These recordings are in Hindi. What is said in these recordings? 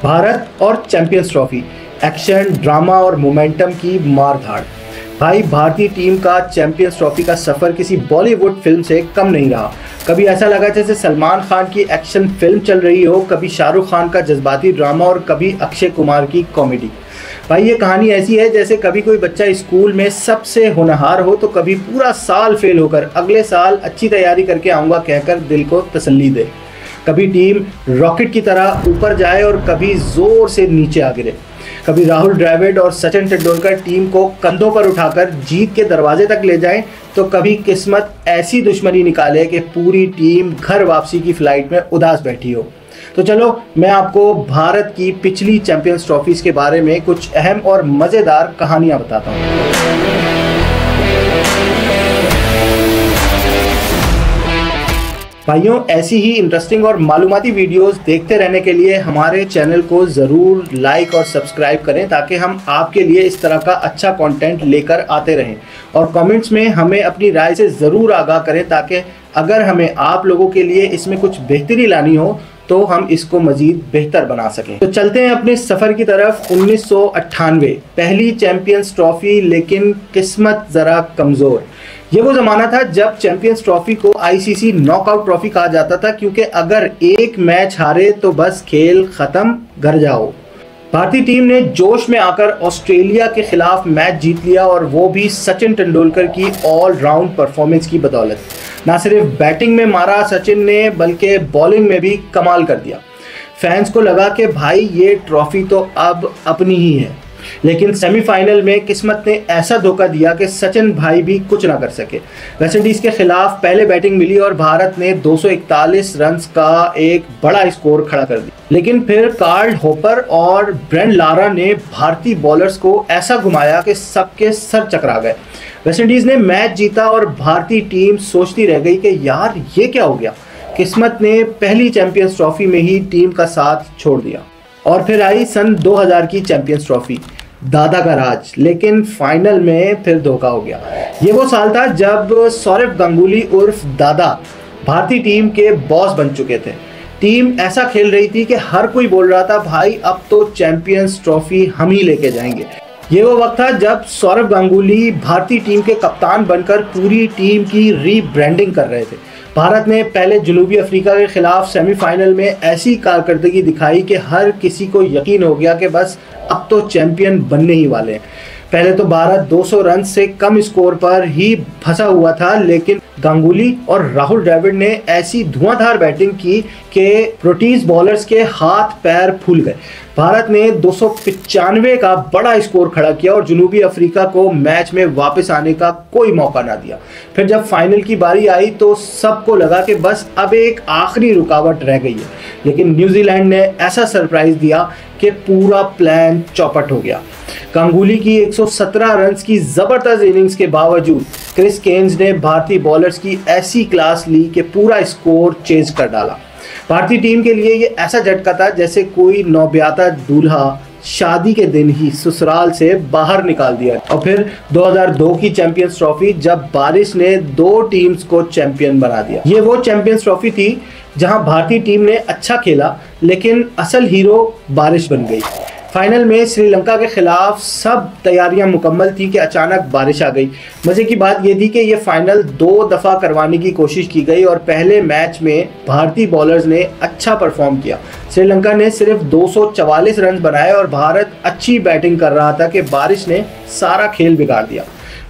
भारत और चैंपियंस ट्रॉफी, एक्शन, ड्रामा और मोमेंटम की मार-धाड़। भाई, भारतीय टीम का चैंपियंस ट्रॉफी का सफ़र किसी बॉलीवुड फिल्म से कम नहीं रहा। कभी ऐसा लगा जैसे सलमान खान की एक्शन फिल्म चल रही हो, कभी शाहरुख खान का जज्बाती ड्रामा और कभी अक्षय कुमार की कॉमेडी। भाई, ये कहानी ऐसी है जैसे कभी कोई बच्चा स्कूल में सबसे होनहार हो तो कभी पूरा साल फेल होकर अगले साल अच्छी तैयारी करके आऊँगा कहकर दिल को तसल्ली दे। कभी टीम रॉकेट की तरह ऊपर जाए और कभी ज़ोर से नीचे आ गिरे। कभी राहुल द्रविड़ और सचिन तेंदुलकर टीम को कंधों पर उठाकर जीत के दरवाजे तक ले जाएं, तो कभी किस्मत ऐसी दुश्मनी निकाले कि पूरी टीम घर वापसी की फ्लाइट में उदास बैठी हो। तो चलो, मैं आपको भारत की पिछली चैंपियंस ट्रॉफीज़ के बारे में कुछ अहम और मज़ेदार कहानियाँ बताता हूँ। भाइयों, ऐसी ही इंटरेस्टिंग और मालूमाती वीडियोस देखते रहने के लिए हमारे चैनल को ज़रूर लाइक और सब्सक्राइब करें, ताकि हम आपके लिए इस तरह का अच्छा कंटेंट लेकर आते रहें। और कमेंट्स में हमें अपनी राय से ज़रूर आगाह करें, ताकि अगर हमें आप लोगों के लिए इसमें कुछ बेहतरी लानी हो तो हम इसको मज़ीद बेहतर बना सकें। तो चलते हैं अपने सफ़र की तरफ। 1998 पहली चैंपियंस ट्रॉफी, लेकिन किस्मत ज़रा कमज़ोर। ये वो ज़माना था जब चैंपियंस ट्रॉफी को आईसीसी नॉकआउट ट्रॉफी कहा जाता था, क्योंकि अगर एक मैच हारे तो बस खेल ख़त्म, घर जाओ। भारतीय टीम ने जोश में आकर ऑस्ट्रेलिया के खिलाफ मैच जीत लिया, और वो भी सचिन तेंदुलकर की ऑल राउंड परफॉर्मेंस की बदौलत। ना सिर्फ बैटिंग में मारा सचिन ने, बल्कि बॉलिंग में भी कमाल कर दिया। फैंस को लगा कि भाई ये ट्रॉफी तो अब अपनी ही है। लेकिन सेमीफाइनल में किस्मत ने ऐसा धोखा दिया कि सचिन भाई भी कुछ ना कर सके। वेस्टइंडीज़ के खिलाफ पहले बैटिंग मिली और भारत ने 241 रन का एक बड़ा स्कोर खड़ा कर दिया। लेकिन फिर कार्ल होपर और ब्रेंड लारा ने भारतीय बॉलर्स को ऐसा घुमाया कि सबके सर चकरा गए। वेस्टइंडीज़ ने मैच जीता और भारतीय टीम सोचती रह गई कि यार ये क्या हो गया। किस्मत ने पहली चैंपियंस ट्रॉफी में ही टीम का साथ छोड़ दिया। और फिर आई सन 2000 की चैंपियंस ट्रॉफी, दादा का राज। लेकिन फाइनल में फिर धोखा हो गया। ये वो साल था जब सौरव गांगुली उर्फ दादा भारतीय टीम के बॉस बन चुके थे। टीम ऐसा खेल रही थी कि हर कोई बोल रहा था भाई अब तो चैंपियंस ट्रॉफी हम ही लेके जाएंगे। ये वो वक्त था जब सौरव गांगुली भारतीय टीम के कप्तान बनकर पूरी टीम की रीब्रांडिंग कर रहे थे। भारत ने पहले जनूबी अफ्रीका के खिलाफ सेमीफाइनल में ऐसी कारकर्दगी दिखाई कि हर किसी को यकीन हो गया कि बस अब तो चैंपियन बनने ही वाले हैं। पहले तो भारत 200 रन से कम स्कोर पर ही फंसा हुआ था, लेकिन गांगुली और राहुल द्रविड़ ने ऐसी धुआंधार बैटिंग की कि प्रोटीज बॉलर्स के हाथ पैर फूल गए। भारत ने 295 का बड़ा स्कोर खड़ा किया और जनूबी अफ्रीका को मैच में वापस आने का कोई मौका ना दिया। फिर जब फाइनल की बारी आई तो सबको लगा कि बस अब एक आखिरी रुकावट रह गई है, लेकिन न्यूजीलैंड ने ऐसा सरप्राइज दिया कि पूरा प्लान चौपट हो गया। गांगुली की 117 रन की ज़बरदस्त इनिंग्स के बावजूद क्रिस केन्स ने भारतीय बॉलर्स की ऐसी क्लास ली कि पूरा स्कोर चेंज कर डाला। भारतीय टीम के लिए ये ऐसा झटका था जैसे कोई नौब्याता दूल्हा शादी के दिन ही ससुराल से बाहर निकाल दिया। और फिर 2002 की चैंपियंस ट्रॉफी, जब बारिश ने दो टीम्स को चैंपियन बना दिया। ये वो चैंपियंस ट्रॉफी थी जहां भारतीय टीम ने अच्छा खेला, लेकिन असल हीरो बारिश बन गई। फाइनल में श्रीलंका के खिलाफ सब तैयारियां मुकम्मल थी कि अचानक बारिश आ गई। मज़े की बात यह थी कि यह फाइनल 2 दफ़ा करवाने की कोशिश की गई और पहले मैच में भारतीय बॉलर्स ने अच्छा परफॉर्म किया। श्रीलंका ने सिर्फ 244 रन बनाए और भारत अच्छी बैटिंग कर रहा था कि बारिश ने सारा खेल बिगाड़ दिया।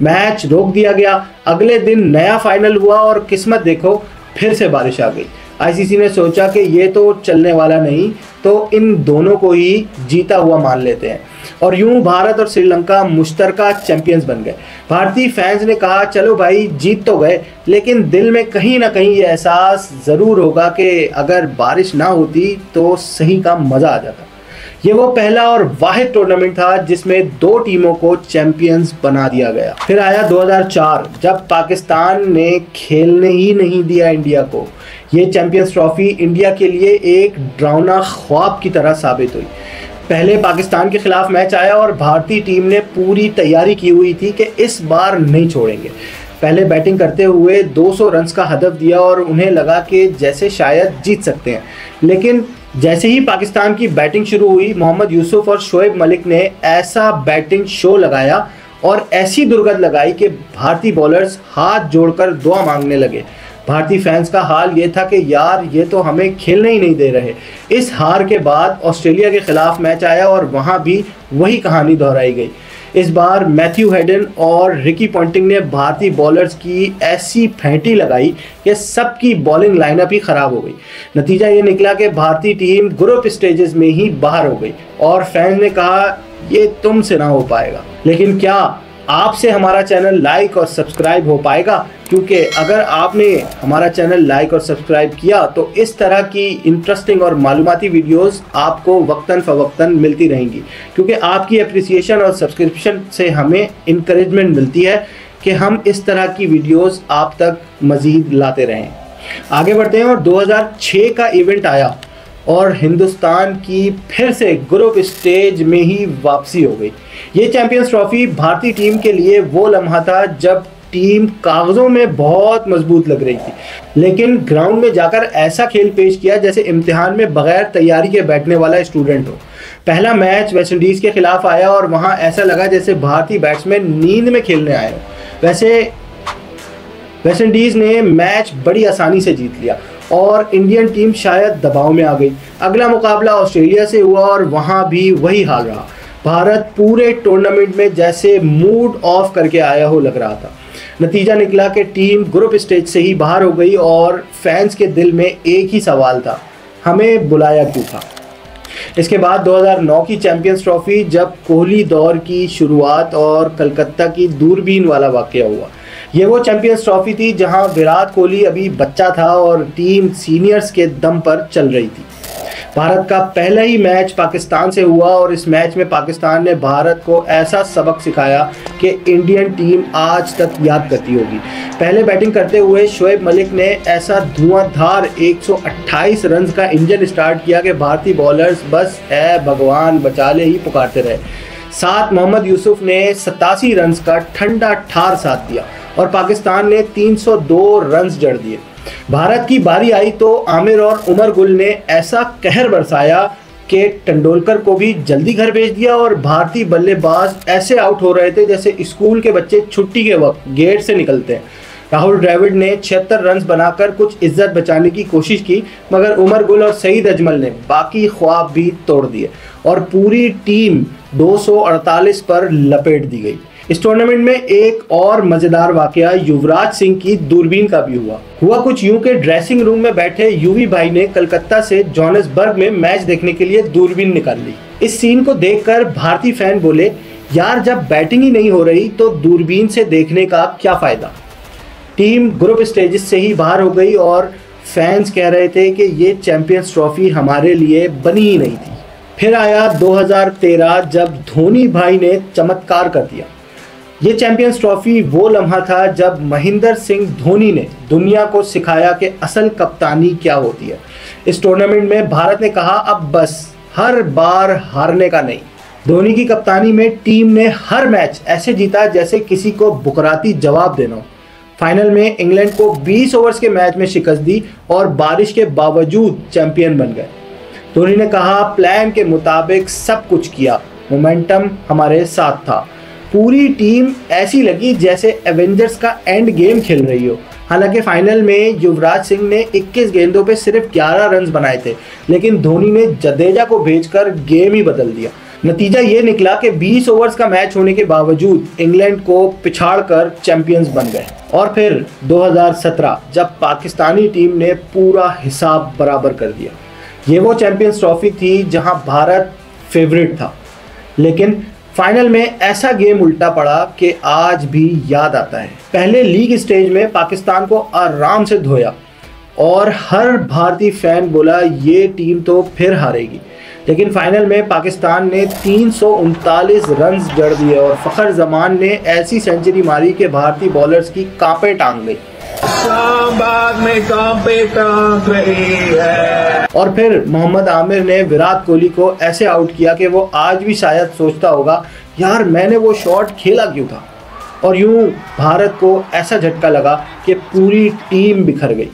मैच रोक दिया गया। अगले दिन नया फाइनल हुआ और किस्मत देखो फिर से बारिश आ गई। आईसीसी ने सोचा कि ये तो चलने वाला नहीं, तो इन दोनों को ही जीता हुआ मान लेते हैं। और यूं भारत और श्रीलंका मुश्तरका चैंपियंस बन गए। भारतीय फैंस ने कहा चलो भाई जीत तो गए, लेकिन दिल में कहीं ना कहीं ये एहसास ज़रूर होगा कि अगर बारिश ना होती तो सही का मज़ा आ जाता। ये वो पहला और वाहिद टूर्नामेंट था जिसमें 2 टीमों को चैंपियंस बना दिया गया। फिर आया 2004, जब पाकिस्तान ने खेलने ही नहीं दिया इंडिया को। ये चैंपियंस ट्रॉफी इंडिया के लिए एक डरावना ख्वाब की तरह साबित हुई। पहले पाकिस्तान के खिलाफ मैच आया और भारतीय टीम ने पूरी तैयारी की हुई थी कि इस बार नहीं छोड़ेंगे। पहले बैटिंग करते हुए 200 रन का हदफ दिया और उन्हें लगा कि जैसे शायद जीत सकते हैं, लेकिन जैसे ही पाकिस्तान की बैटिंग शुरू हुई, मोहम्मद यूसुफ और शोएब मलिक ने ऐसा बैटिंग शो लगाया और ऐसी दुर्गंध लगाई कि भारतीय बॉलर्स हाथ जोड़कर दुआ मांगने लगे। भारतीय फैंस का हाल ये था कि यार ये तो हमें खेलने ही नहीं दे रहे। इस हार के बाद ऑस्ट्रेलिया के खिलाफ मैच आया और वहाँ भी वही कहानी दोहराई गई। इस बार मैथ्यू हेडन और रिकी पॉन्टिंग ने भारतीय बॉलर्स की ऐसी फेंटी लगाई कि सबकी बॉलिंग लाइनअप ही खराब हो गई। नतीजा ये निकला कि भारतीय टीम ग्रुप स्टेजेस में ही बाहर हो गई और फैंस ने कहा ये तुमसे ना हो पाएगा। लेकिन क्या आपसे हमारा चैनल लाइक और सब्सक्राइब हो पाएगा? क्योंकि अगर आपने हमारा चैनल लाइक और सब्सक्राइब किया तो इस तरह की इंटरेस्टिंग और मालूमाती वीडियोस आपको वक्तन फ़वक्तन मिलती रहेंगी, क्योंकि आपकी अप्रिसिएशन और सब्सक्रिप्शन से हमें इंकरेजमेंट मिलती है कि हम इस तरह की वीडियोस आप तक मज़ीद लाते रहें। आगे बढ़ते हैं और 2006 का इवेंट आया और हिंदुस्तान की फिर से ग्रुप स्टेज में ही वापसी हो गई। ये चैंपियंस ट्रॉफी भारतीय टीम के लिए वो लम्हा था जब टीम कागज़ों में बहुत मजबूत लग रही थी, लेकिन ग्राउंड में जाकर ऐसा खेल पेश किया जैसे इम्तिहान में बगैर तैयारी के बैठने वाला स्टूडेंट हो। पहला मैच वेस्ट इंडीज़ के खिलाफ आया और वहाँ ऐसा लगा जैसे भारतीय बैट्समैन नींद में खेलने आए हो। वैसे वेस्ट इंडीज़ ने मैच बड़ी आसानी से जीत लिया और इंडियन टीम शायद दबाव में आ गई। अगला मुकाबला ऑस्ट्रेलिया से हुआ और वहाँ भी वही हाल रहा। भारत पूरे टूर्नामेंट में जैसे मूड ऑफ करके आया हो लग रहा था। नतीजा निकला कि टीम ग्रुप स्टेज से ही बाहर हो गई और फैंस के दिल में एक ही सवाल था, हमें बुलाया क्यों था। इसके बाद 2009 की चैंपियंस ट्रॉफी, जब कोहली दौर की शुरुआत और कलकत्ता की दूरबीन वाला वाकया हुआ। ये वो चैंपियंस ट्रॉफी थी जहां विराट कोहली अभी बच्चा था और टीम सीनियर्स के दम पर चल रही थी। भारत का पहला ही मैच पाकिस्तान से हुआ और इस मैच में पाकिस्तान ने भारत को ऐसा सबक सिखाया कि इंडियन टीम आज तक याद करती होगी। पहले बैटिंग करते हुए शोएब मलिक ने ऐसा धुआंधार 128 रन का इंजन स्टार्ट किया कि भारतीय बॉलर्स बस है भगवान बचा ले ही पुकारते रहे। साथ मोहम्मद यूसुफ ने 87 रन का ठंडा ठार साथ दिया और पाकिस्तान ने 302 रन जड़ दिए। भारत की बारी आई तो आमिर और उमर गुल ने ऐसा कहर बरसाया कि तेंदुलकर को भी जल्दी घर भेज दिया और भारतीय बल्लेबाज ऐसे आउट हो रहे थे जैसे स्कूल के बच्चे छुट्टी के वक्त गेट से निकलते हैं। राहुल द्रविड़ ने 76 रन बनाकर कुछ इज्जत बचाने की कोशिश की, मगर उमर गुल और सईद अजमल ने बाकी ख्वाब भी तोड़ दिए और पूरी टीम 248 पर लपेट दी गई। इस टूर्नामेंट में एक और मजेदार वाकया युवराज सिंह की दूरबीन का भी हुआ कुछ यूं के ड्रेसिंग रूम में बैठे यूवी भाई ने कलकत्ता से जोहान्सबर्ग में मैच देखने के लिए दूरबीन निकाल ली। इस सीन को देखकर भारतीय फैन बोले, यार जब बैटिंग ही नहीं हो रही तो दूरबीन से देखने का क्या फायदा। टीम ग्रुप स्टेजेस से ही बाहर हो गई और फैंस कह रहे थे कि ये चैंपियंस ट्रॉफी हमारे लिए बनी ही नहीं थी। फिर आया 2013 जब धोनी भाई ने चमत्कार कर दिया। ये चैंपियंस ट्रॉफी वो लम्हा था जब महेंद्र सिंह धोनी ने दुनिया को सिखाया कि असल कप्तानी क्या होती है। इस टूर्नामेंट में भारत ने कहा अब बस, हर बार हारने का नहीं। धोनी की कप्तानी में टीम ने हर मैच ऐसे जीता जैसे किसी को बुकराती जवाब देना हो। फाइनल में इंग्लैंड को 20 ओवर्स के मैच में शिकस्त दी और बारिश के बावजूद चैंपियन बन गए। धोनी ने कहा प्लान के मुताबिक सब कुछ किया, मोमेंटम हमारे साथ था। पूरी टीम ऐसी लगी जैसे एवेंजर्स का एंड गेम खेल रही हो। हालांकि फाइनल में युवराज सिंह ने 21 गेंदों पे सिर्फ 11 रन बनाए थे, लेकिन धोनी ने जडेजा को भेजकर गेम ही बदल दिया। नतीजा ये निकला कि 20 ओवर्स का मैच होने के बावजूद इंग्लैंड को पिछाड़कर चैंपियंस बन गए। और फिर 2017 जब पाकिस्तानी टीम ने पूरा हिसाब बराबर कर दिया। ये वो चैंपियंस ट्रॉफी थी जहां भारत फेवरेट था, लेकिन फाइनल में ऐसा गेम उल्टा पड़ा कि आज भी याद आता है। पहले लीग स्टेज में पाकिस्तान को आराम से धोया और हर भारतीय फैन बोला ये टीम तो फिर हारेगी, लेकिन फाइनल में पाकिस्तान ने 339 रन जड़ दिए और फखर जमान ने ऐसी सेंचुरी मारी कि भारतीय बॉलर्स की कांपे टांग गई। में कांपे टांग रही है। और फिर मोहम्मद आमिर ने विराट कोहली को ऐसे आउट किया कि वो आज भी शायद सोचता होगा यार मैंने वो शॉट खेला क्यों था। और यूं भारत को ऐसा झटका लगा कि पूरी टीम बिखर गई।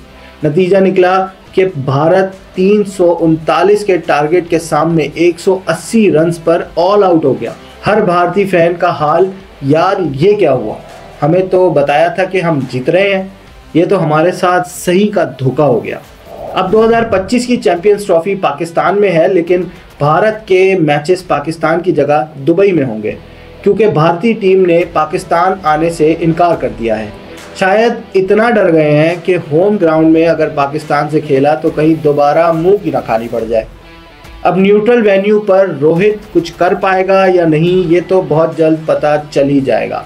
नतीजा निकला कि भारत 339 के टारगेट के सामने 180 रन्स पर ऑल आउट हो गया। हर भारतीय फैन का हाल, यार ये क्या हुआ, हमें तो बताया था कि हम जीत रहे हैं, ये तो हमारे साथ सही का धोखा हो गया। अब 2025 की चैंपियंस ट्रॉफी पाकिस्तान में है, लेकिन भारत के मैचेस पाकिस्तान की जगह दुबई में होंगे, क्योंकि भारतीय टीम ने पाकिस्तान आने से इनकार कर दिया है। शायद इतना डर गए हैं कि होम ग्राउंड में अगर पाकिस्तान से खेला तो कहीं दोबारा मुंह की ना खानी पड़ जाए। अब न्यूट्रल वेन्यू पर रोहित कुछ कर पाएगा या नहीं, ये तो बहुत जल्द पता चल ही जाएगा।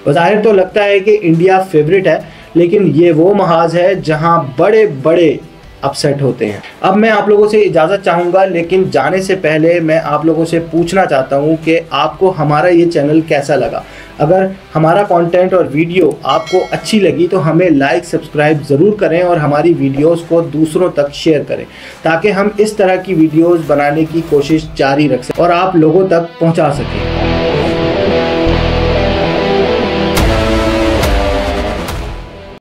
बज़ाहिर तो लगता है कि इंडिया फेवरेट है, लेकिन ये वो महाज है जहां बड़े बड़े अपसेट होते हैं। अब मैं आप लोगों से इजाज़त चाहूँगा, लेकिन जाने से पहले मैं आप लोगों से पूछना चाहता हूँ कि आपको हमारा ये चैनल कैसा लगा। अगर हमारा कंटेंट और वीडियो आपको अच्छी लगी तो हमें लाइक सब्सक्राइब ज़रूर करें और हमारी वीडियोस को दूसरों तक शेयर करें, ताकि हम इस तरह की वीडियोस बनाने की कोशिश जारी रख सकें और आप लोगों तक पहुँचा सकें।